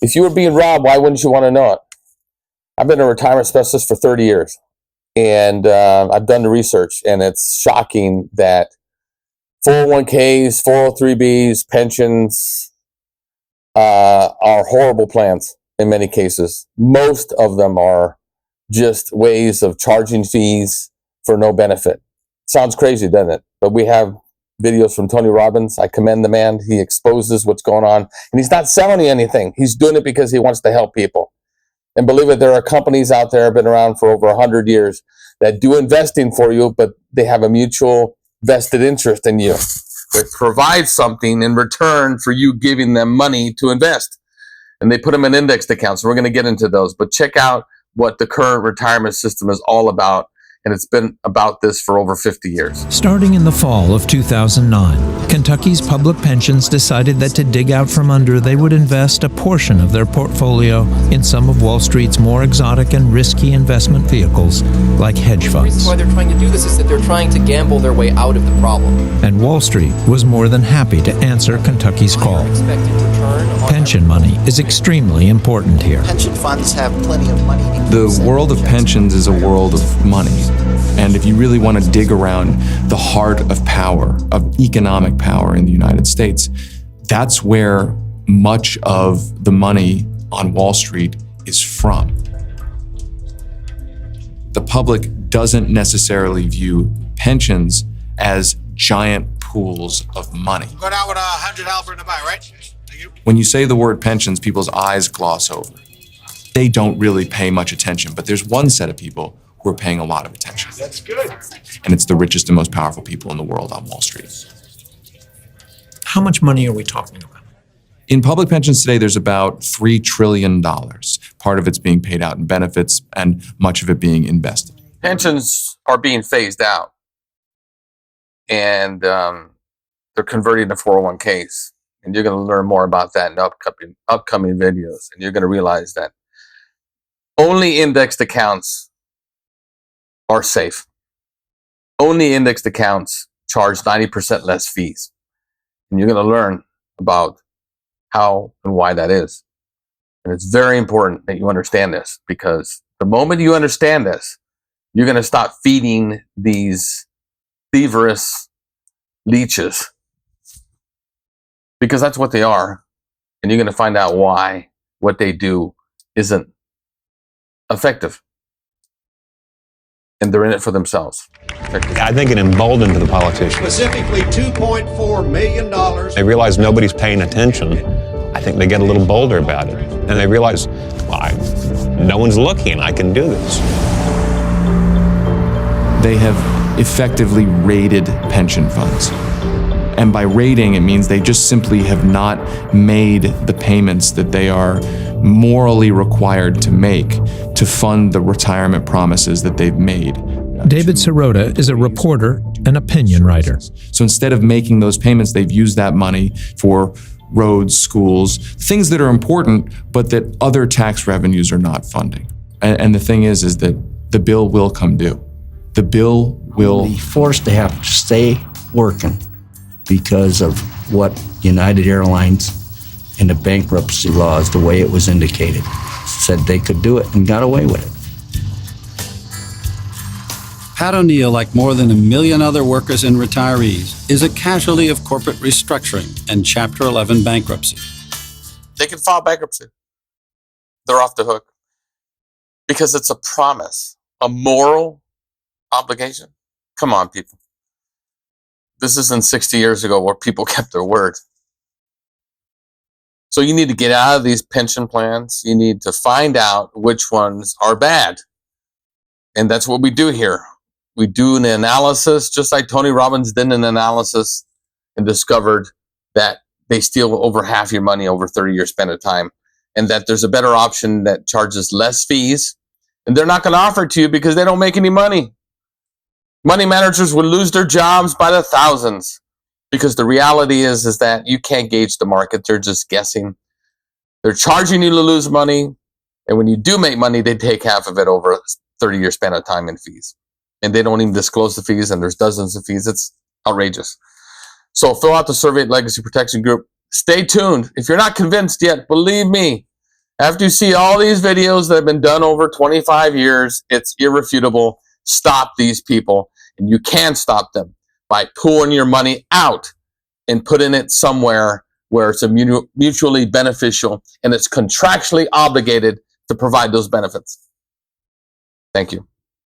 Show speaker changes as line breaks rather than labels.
If you were being robbed, why wouldn't you want to know it? I've been a retirement specialist for 30 years, and I've done the research, and it's shocking that 401ks, 403bs, pensions are horrible plans in many cases. Most of them are just ways of charging fees for no benefit. Sounds crazy, doesn't it? But we have videos from Tony Robbins. I commend the man. He exposes what's going on, and he's not selling you anything. He's doing it because he wants to help people. And believe it, there are companies out there, been around for over 100 years, that do investing for you, but they have a mutual vested interest in you. They provide something in return for you giving them money to invest. And they put them in indexed accounts. We're going to get into those. But check out what the current retirement system is all about. And it's been about this for over 50 years.
Starting in the fall of 2009, Kentucky's public pensions decided that to dig out from under, they would invest a portion of their portfolio in some of Wall Street's more exotic and risky investment vehicles, like hedge funds.
The reason why they're trying to do this is that they're trying to gamble their way out of the problem.
And Wall Street was more than happy to answer Kentucky's call. Pension money is extremely important here.
Pension funds have plenty of money.
The world of pensions is a world of money. And if you really want to dig around the heart of power, of economic power in the United States, that's where much of the money on Wall Street is from. The public doesn't necessarily view pensions as giant pools of money.
Go down with $100 in the buy, right?
When you say the word pensions, people's eyes gloss over. They don't really pay much attention, but there's one set of people who are paying a lot of attention.
That's good.
And it's the richest and most powerful people in the world on Wall Street.
How much money are we talking about?
In public pensions today, there's about $3 trillion. Part of it's being paid out in benefits and much of it being invested.
Pensions are being phased out, and they're converting to 401ks. And you're going to learn more about that in upcoming videos. And you're going to realize that only indexed accounts are safe. Only indexed accounts charge 90% less fees. And you're going to learn about how and why that is. And it's very important that you understand this, because the moment you understand this, you're going to stop feeding these thieverous leeches, because that's what they are. And you're going to find out why what they do isn't effective. And they're in it for themselves.
I think it emboldened the politicians.
Specifically $2.4 million.
They realize nobody's paying attention. I think they get a little bolder about it. And they realize, well, no one's looking, I can do this.
They have effectively raided pension funds. And by raiding, it means they just simply have not made the payments that they are morally required to make to fund the retirement promises that they've made.
David Sirota is a reporter and opinion writer.
So instead of making those payments, they've used that money for roads, schools, things that are important, but that other tax revenues are not funding. And the thing is that the bill will come due. The bill will
be forced to have to stay working because of what United Airlines in the bankruptcy laws, the way it was indicated, said they could do it and got away with it.
Pat O'Neill, like more than 1 million other workers and retirees, is a casualty of corporate restructuring and Chapter 11 bankruptcy.
They can file bankruptcy. They're off the hook. Because it's a promise, a moral obligation. Come on, people. This isn't 60 years ago where people kept their word. So you need to get out of these pension plans. You need to find out which ones are bad. And that's what we do here. We do an analysis, just like Tony Robbins did an analysis and discovered that they steal over half your money over 30 years spent of time, and that there's a better option that charges less fees. And they're not going to offer it to you because they don't make any money. Money managers will lose their jobs by the thousands, because the reality is that you can't gauge the market. They're just guessing. They're charging you to lose money. And when you do make money, they take half of it over a 30-year span of time in fees. And they don't even disclose the fees, and there's dozens of fees. It's outrageous. So fill out the survey at Legacy Protection Group. Stay tuned. If you're not convinced yet, believe me, After you see all these videos that have been done over 25 years, it's irrefutable. Stop these people. And you can stop them by pulling your money out and putting it somewhere where it's mutually beneficial and it's contractually obligated to provide those benefits. Thank you.